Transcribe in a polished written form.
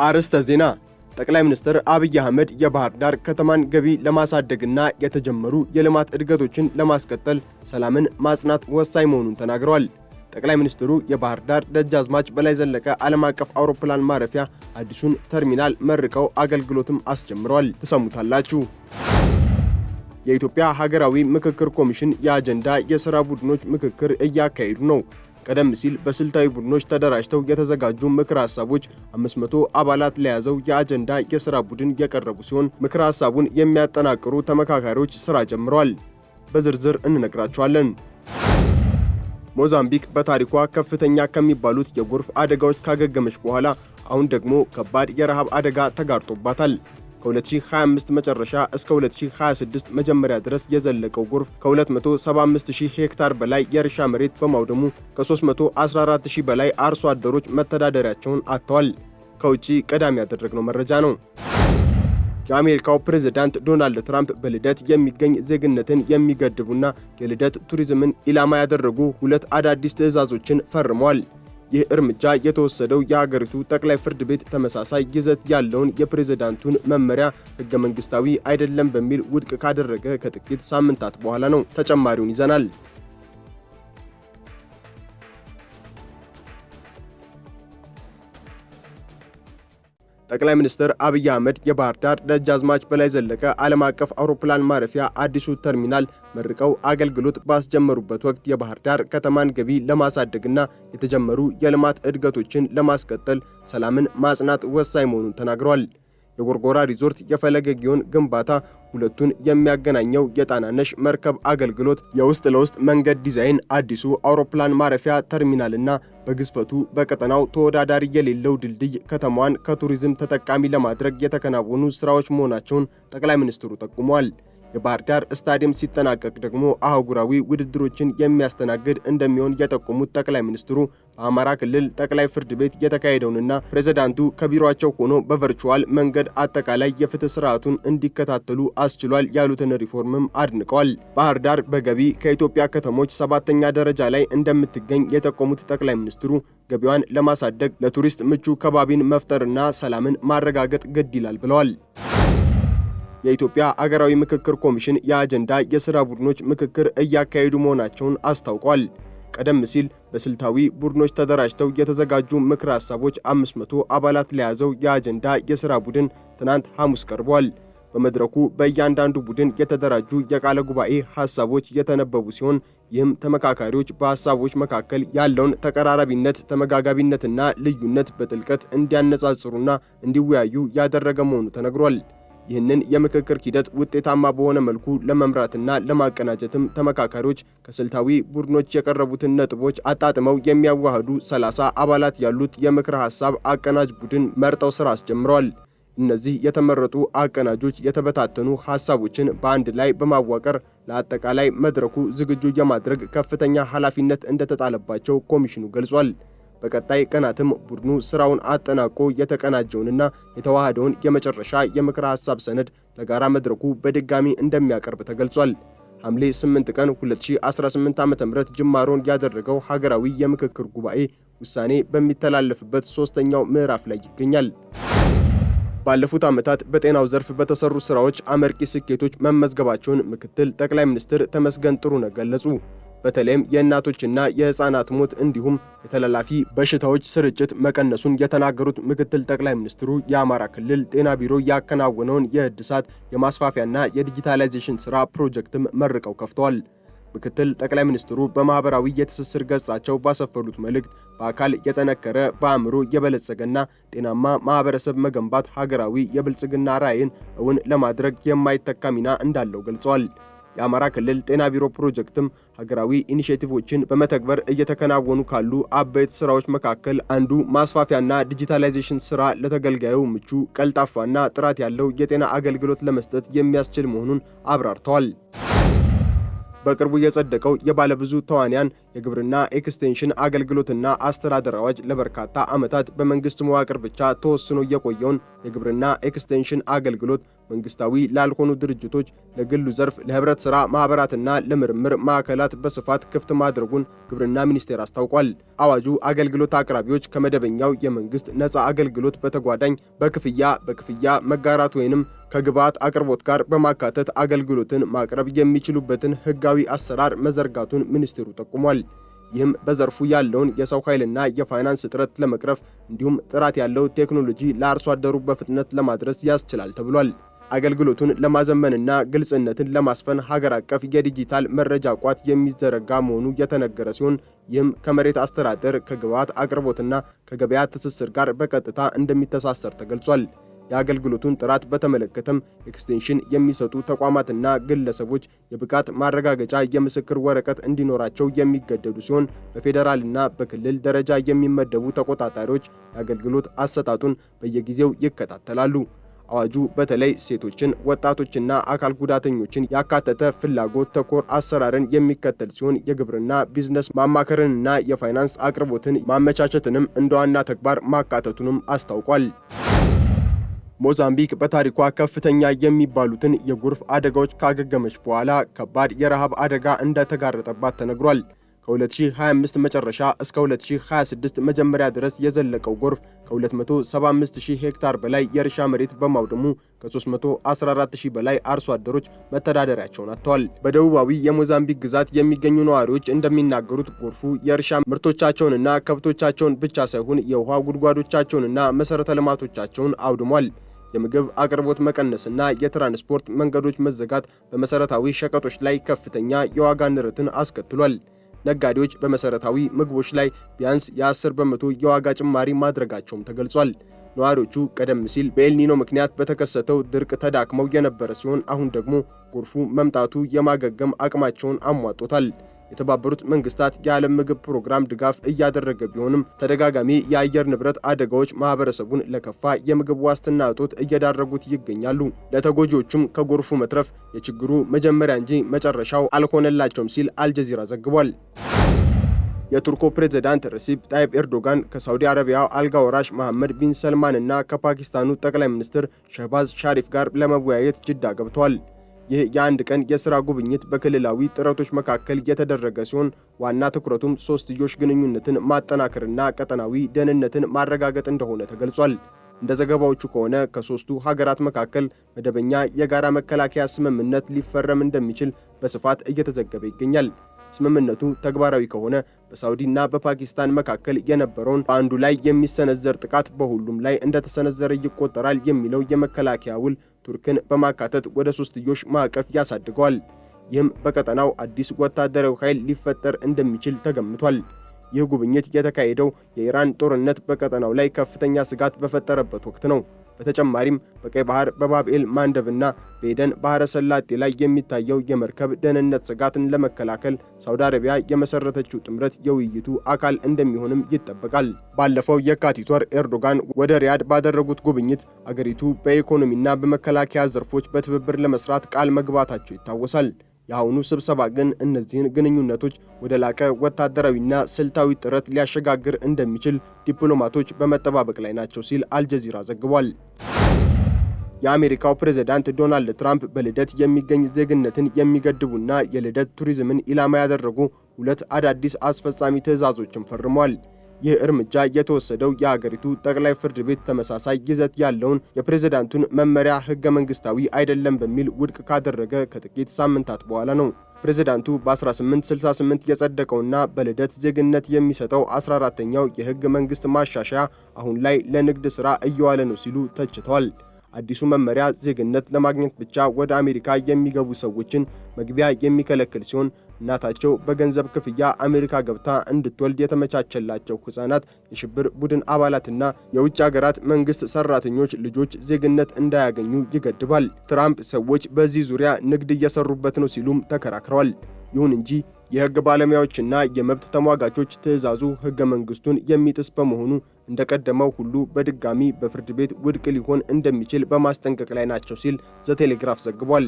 አርዕስተ ዜና። ጠቅላይ ሚኒስትር አብይ አህመድ የባህር ዳር ከተማን ገቢ ለማሳደግና የተጀመሩ የልማት እድገቶችን ለማስቀጠል ሰላምን ማጽናት ወሳኝ መሆኑን ተናግረዋል። ጠቅላይ ሚኒስትሩ የባህር ዳር ደጃዝማች በላይ ዘለቀ ዓለም አቀፍ አውሮፕላን ማረፊያ አዲሱን ተርሚናል መርቀው አገልግሎትም አስጀምረዋል። ተሰሙታላችሁ። የኢትዮጵያ ሀገራዊ ምክክር ኮሚሽን የአጀንዳ የሥራ ቡድኖች ምክክር እያካሄዱ ነው። ቀደም ሲል በስልታዊ ቡድኖች ተደራጅተው የተዘጋጁ ምክር ሐሳቦች 500 አባላት ለያዘው የአጀንዳ የሥራ ቡድን የቀረቡ ሲሆን ምክር ሐሳቡን የሚያጠናቅሩ ተመካካሪዎች ሥራ ጀምረዋል። በዝርዝር እንነግራቸዋለን። ሞዛምቢክ በታሪኳ ከፍተኛ ከሚባሉት የጎርፍ አደጋዎች ካገገመች በኋላ አሁን ደግሞ ከባድ የረሃብ አደጋ ተጋርጦባታል። ከ2025 መጨረሻ እስከ 2026 መጀመሪያ ድረስ የዘለቀው ጎርፍ ከ275,000 ሄክታር በላይ የእርሻ መሬት በማውደሙ ከ314,000 በላይ አርሶ አደሮች መተዳደሪያቸውን አጥተዋል። ከውጪ ቀዳሚ ያደረግነው መረጃ ነው። የአሜሪካው ፕሬዝዳንት ዶናልድ ትራምፕ በልደት የሚገኝ ዜግነትን የሚገድቡና የልደት ቱሪዝምን ኢላማ ያደረጉ 2 አዳዲስ ትዕዛዞችን ፈርመዋል። ይህ እርምጃ የተወሰደው የሀገሪቱ ጠቅላይ ፍርድ ቤት ተመሳሳይ ይዘት ያለውን የፕሬዝዳንቱን መመሪያ ሕገ መንግስታዊ አይደለም በሚል ውድቅ ካደረገ ከጥቂት ሳምንታት በኋላ ነው። ተጨማሪውን ይዘናል። ጠቅላይ ሚኒስትር አብይ አህመድ የባህር ዳር ደጃዝማች በላይ ዘለቀ ዓለም አቀፍ አውሮፕላን ማረፊያ አዲሱ ተርሚናል መርቀው አገልግሎት ባስጀመሩበት ወቅት የባህር ዳር ከተማን ገቢ ለማሳደግና የተጀመሩ የልማት እድገቶችን ለማስቀጠል ሰላምን ማጽናት ወሳኝ መሆኑን ተናግረዋል። የጎርጎራ ሪዞርት የፈለገ ጊዮን ግንባታ ሁለቱን የሚያገናኘው የጣናነሽ መርከብ አገልግሎት የውስጥ ለውስጥ መንገድ ዲዛይን አዲሱ አውሮፕላን ማረፊያ ተርሚናልና በግዝፈቱ በቀጠናው ተወዳዳሪ የሌለው ድልድይ ከተማዋን ከቱሪዝም ተጠቃሚ ለማድረግ የተከናወኑ ስራዎች መሆናቸውን ጠቅላይ ሚኒስትሩ ጠቁመዋል። የባህር ዳር ስታዲየም ሲጠናቀቅ ደግሞ አህጉራዊ ውድድሮችን የሚያስተናግድ እንደሚሆን የጠቆሙት ጠቅላይ ሚኒስትሩ በአማራ ክልል ጠቅላይ ፍርድ ቤት የተካሄደውንና ፕሬዝዳንቱ ከቢሮአቸው ሆኖ በቨርቹዋል መንገድ አጠቃላይ የፍትህ ስርዓቱን እንዲከታተሉ አስችሏል ያሉትን ሪፎርምም አድንቀዋል። ባህር ዳር በገቢ ከኢትዮጵያ ከተሞች 7ኛ ደረጃ ላይ እንደምትገኝ የጠቆሙት ጠቅላይ ሚኒስትሩ ገቢዋን ለማሳደግ ለቱሪስት ምቹ ከባቢን መፍጠርና ሰላምን ማረጋገጥ ግድ ይላል ብለዋል። የኢትዮጵያ ሀገራዊ ምክክር ኮሚሽን የአጀንዳ የሥራ ቡድኖች ምክክር እያካሄዱ መሆናቸውን አስታውቋል። ቀደም ሲል በስልታዊ ቡድኖች ተደራጅተው የተዘጋጁ ምክር ሐሳቦች 500 አባላት ለያዘው የአጀንዳ የሥራ ቡድን ትናንት ሐሙስ ቀርቧል። በመድረኩ በእያንዳንዱ ቡድን የተደራጁ የቃለ ጉባኤ ሐሳቦች የተነበቡ ሲሆን ይህም ተመካካሪዎች በሐሳቦች መካከል ያለውን ተቀራራቢነት፣ ተመጋጋቢነትና ልዩነት በጥልቀት እንዲያነጻጽሩና እንዲወያዩ ያደረገ መሆኑ ተነግሯል። ይህንን የምክክር ሂደት ውጤታማ በሆነ መልኩ ለመምራትና ለማቀናጀትም ተመካካሪዎች ከስልታዊ ቡድኖች የቀረቡትን ነጥቦች አጣጥመው የሚያዋህዱ 30 አባላት ያሉት የምክር ሐሳብ አቀናጅ ቡድን መርጠው ሥራ አስጀምረዋል። እነዚህ የተመረጡ አቀናጆች የተበታተኑ ሐሳቦችን በአንድ ላይ በማዋቀር ለአጠቃላይ መድረኩ ዝግጁ የማድረግ ከፍተኛ ኃላፊነት እንደተጣለባቸው ኮሚሽኑ ገልጿል። በቀጣይ ቀናትም ቡድኑ ስራውን አጠናቆ የተቀናጀውንና የተዋሃደውን የመጨረሻ የምክር ሐሳብ ሰነድ ለጋራ መድረኩ በድጋሚ እንደሚያቀርብ ተገልጿል። ሐምሌ 8 ቀን 2018 ዓ.ም ጅማሮን ያደረገው ሀገራዊ የምክክር ጉባኤ ውሳኔ በሚተላለፍበት 3ኛው ምዕራፍ ላይ ይገኛል። ባለፉት ዓመታት በጤናው ዘርፍ በተሰሩ ስራዎች አመርቂ ስኬቶች መመዝገባቸውን ምክትል ጠቅላይ ሚኒስትር ተመስገን ጥሩነህ ገለጹ። በተለይም የእናቶችና የሕፃናት ሞት እንዲሁም የተላላፊ በሽታዎች ስርጭት መቀነሱን የተናገሩት ምክትል ጠቅላይ ሚኒስትሩ የአማራ ክልል ጤና ቢሮ ያከናወነውን የእድሳት የማስፋፊያና የዲጂታላይዜሽን ሥራ ፕሮጀክትም መርቀው ከፍተዋል። ምክትል ጠቅላይ ሚኒስትሩ በማህበራዊ የትስስር ገጻቸው ባሰፈሩት መልእክት በአካል የጠነከረ በአእምሮ የበለጸገና ጤናማ ማህበረሰብ መገንባት ሀገራዊ የብልጽግና ራዕይን እውን ለማድረግ የማይተካ ሚና እንዳለው ገልጸዋል። የአማራ ክልል ጤና ቢሮ ፕሮጀክትም ሀገራዊ ኢኒሼቲቮችን በመተግበር እየተከናወኑ ካሉ አበይት ስራዎች መካከል አንዱ ማስፋፊያና ዲጂታላይዜሽን ስራ ለተገልጋዩ ምቹ፣ ቀልጣፋና ጥራት ያለው የጤና አገልግሎት ለመስጠት የሚያስችል መሆኑን አብራርተዋል። በቅርቡ የጸደቀው የባለብዙ ተዋንያን የግብርና ኤክስቴንሽን አገልግሎትና አስተዳደር አዋጅ ለበርካታ ዓመታት በመንግስት መዋቅር ብቻ ተወስኖ የቆየውን የግብርና ኤክስቴንሽን አገልግሎት መንግስታዊ ላልሆኑ ድርጅቶች፣ ለግሉ ዘርፍ፣ ለህብረት ሥራ ማህበራትና ለምርምር ማዕከላት በስፋት ክፍት ማድረጉን ግብርና ሚኒስቴር አስታውቋል። አዋጁ አገልግሎት አቅራቢዎች ከመደበኛው የመንግስት ነፃ አገልግሎት በተጓዳኝ በክፍያ መጋራት ወይንም ከግብዓት አቅርቦት ጋር በማካተት አገልግሎትን ማቅረብ የሚችሉበትን ህጋዊ አሰራር መዘርጋቱን ሚኒስቴሩ ጠቁሟል። ይህም በዘርፉ ያለውን የሰው ኃይልና የፋይናንስ እጥረት ለመቅረፍ እንዲሁም ጥራት ያለው ቴክኖሎጂ ለአርሶ አደሩ በፍጥነት ለማድረስ ያስችላል ተብሏል። አገልግሎቱን ለማዘመንና ግልጽነትን ለማስፈን ሀገር አቀፍ የዲጂታል መረጃ ቋት የሚዘረጋ መሆኑ የተነገረ ሲሆን ይህም ከመሬት አስተዳደር፣ ከግብዓት አቅርቦትና ከገበያ ትስስር ጋር በቀጥታ እንደሚተሳሰር ተገልጿል። የአገልግሎቱን ጥራት በተመለከተም ኤክስቴንሽን የሚሰጡ ተቋማትና ግለሰቦች የብቃት ማረጋገጫ የምስክር ወረቀት እንዲኖራቸው የሚገደዱ ሲሆን በፌዴራልና በክልል ደረጃ የሚመደቡ ተቆጣጣሪዎች የአገልግሎት አሰጣጡን በየጊዜው ይከታተላሉ። አዋጁ በተለይ ሴቶችን፣ ወጣቶችና አካል ጉዳተኞችን ያካተተ ፍላጎት ተኮር አሰራርን የሚከተል ሲሆን የግብርና ቢዝነስ ማማከርንና የፋይናንስ አቅርቦትን ማመቻቸትንም እንደ ዋና ተግባር ማካተቱንም አስታውቋል። ሞዛምቢክ በታሪኳ ከፍተኛ የሚባሉትን የጎርፍ አደጋዎች ካገገመች በኋላ ከባድ የረሃብ አደጋ እንደተጋረጠባት ተነግሯል። ከ2025 መጨረሻ እስከ 2026 መጀመሪያ ድረስ የዘለቀው ጎርፍ ከ275,000 ሄክታር በላይ የእርሻ መሬት በማውደሙ ከ314,000 በላይ አርሶ አደሮች መተዳደሪያቸውን አጥተዋል። በደቡባዊ የሞዛምቢክ ግዛት የሚገኙ ነዋሪዎች እንደሚናገሩት ጎርፉ የእርሻ ምርቶቻቸውንና ከብቶቻቸውን ብቻ ሳይሆን የውሃ ጉድጓዶቻቸውንና መሠረተ ልማቶቻቸውን አውድሟል። የምግብ አቅርቦት መቀነስና የትራንስፖርት መንገዶች መዘጋት በመሠረታዊ ሸቀጦች ላይ ከፍተኛ የዋጋ ንረትን አስከትሏል። ነጋዴዎች በመሠረታዊ ምግቦች ላይ ቢያንስ የ10 በመቶ የዋጋ ጭማሪ ማድረጋቸውም ተገልጿል። ነዋሪዎቹ ቀደም ሲል በኤልኒኖ ምክንያት በተከሰተው ድርቅ ተዳክመው የነበረ ሲሆን አሁን ደግሞ ጎርፉ መምጣቱ የማገገም አቅማቸውን አሟጦታል። የተባበሩት መንግስታት የዓለም ምግብ ፕሮግራም ድጋፍ እያደረገ ቢሆንም ተደጋጋሚ የአየር ንብረት አደጋዎች ማህበረሰቡን ለከፋ የምግብ ዋስትና እጦት እየዳረጉት ይገኛሉ። ለተጎጂዎቹም ከጎርፉ መትረፍ የችግሩ መጀመሪያ እንጂ መጨረሻው አልሆነላቸውም ሲል አልጀዚራ ዘግቧል። የቱርኩ ፕሬዝዳንት ረሲፕ ጣይብ ኤርዶጋን ከሳውዲ አረቢያው አልጋ ወራሽ መሐመድ ቢን ሰልማን እና ከፓኪስታኑ ጠቅላይ ሚኒስትር ሸህባዝ ሻሪፍ ጋር ለመወያየት ጅዳ ገብተዋል። ይህ የአንድ ቀን የሥራ ጉብኝት በክልላዊ ጥረቶች መካከል የተደረገ ሲሆን ዋና ትኩረቱም ሶስትዮሽ ግንኙነትን ማጠናከርና ቀጠናዊ ደህንነትን ማረጋገጥ እንደሆነ ተገልጿል። እንደ ዘገባዎቹ ከሆነ ከሦስቱ ሀገራት መካከል መደበኛ የጋራ መከላከያ ስምምነት ሊፈረም እንደሚችል በስፋት እየተዘገበ ይገኛል። ስምምነቱ ተግባራዊ ከሆነ በሳውዲና በፓኪስታን መካከል የነበረውን በአንዱ ላይ የሚሰነዘር ጥቃት በሁሉም ላይ እንደተሰነዘረ ይቆጠራል የሚለው የመከላከያ ውል ቱርክን በማካተት ወደ ሶስትዮሽ ማዕቀፍ ያሳድገዋል። ይህም በቀጠናው አዲስ ወታደራዊ ኃይል ሊፈጠር እንደሚችል ተገምቷል። ይህ ጉብኝት የተካሄደው የኢራን ጦርነት በቀጠናው ላይ ከፍተኛ ስጋት በፈጠረበት ወቅት ነው። በተጨማሪም በቀይ ባህር በባብኤል ማንደብና በኤደን ባህረ ሰላጤ ላይ የሚታየው የመርከብ ደህንነት ስጋትን ለመከላከል ሳውዲ አረቢያ የመሰረተችው ጥምረት የውይይቱ አካል እንደሚሆንም ይጠበቃል። ባለፈው የካቲት ወር ኤርዶጋን ወደ ሪያድ ባደረጉት ጉብኝት አገሪቱ በኢኮኖሚና በመከላከያ ዘርፎች በትብብር ለመስራት ቃል መግባታቸው ይታወሳል። የአሁኑ ስብሰባ ግን እነዚህን ግንኙነቶች ወደ ላቀ ወታደራዊና ስልታዊ ጥረት ሊያሸጋግር እንደሚችል ዲፕሎማቶች በመጠባበቅ ላይ ናቸው ሲል አልጀዚራ ዘግቧል። የአሜሪካው ፕሬዝዳንት ዶናልድ ትራምፕ በልደት የሚገኝ ዜግነትን የሚገድቡና የልደት ቱሪዝምን ኢላማ ያደረጉ 2 አዳዲስ አስፈጻሚ ትዕዛዞችን ፈርመዋል። ይህ እርምጃ የተወሰደው የሀገሪቱ ጠቅላይ ፍርድ ቤት ተመሳሳይ ይዘት ያለውን የፕሬዝዳንቱን መመሪያ ሕገ መንግስታዊ አይደለም በሚል ውድቅ ካደረገ ከጥቂት ሳምንታት በኋላ ነው። ፕሬዝዳንቱ በ1868 የጸደቀውና በልደት ዜግነት የሚሰጠው 14ኛው የሕገ መንግስት ማሻሻያ አሁን ላይ ለንግድ ሥራ እየዋለ ነው ሲሉ ተችተዋል። አዲሱ መመሪያ ዜግነት ለማግኘት ብቻ ወደ አሜሪካ የሚገቡ ሰዎችን መግቢያ የሚከለክል ሲሆን እናታቸው በገንዘብ ክፍያ አሜሪካ ገብታ እንድትወልድ የተመቻቸላቸው ሕፃናት፣ የሽብር ቡድን አባላትና የውጭ ሀገራት መንግስት ሰራተኞች ልጆች ዜግነት እንዳያገኙ ይገድባል። ትራምፕ ሰዎች በዚህ ዙሪያ ንግድ እየሰሩበት ነው ሲሉም ተከራክረዋል። ይሁን እንጂ የሕግ ባለሙያዎችና የመብት ተሟጋቾች ትዕዛዙ ሕገ መንግስቱን የሚጥስ በመሆኑ እንደቀደመው ሁሉ በድጋሚ በፍርድ ቤት ውድቅ ሊሆን እንደሚችል በማስጠንቀቅ ላይ ናቸው ሲል ዘ ቴሌግራፍ ዘግቧል።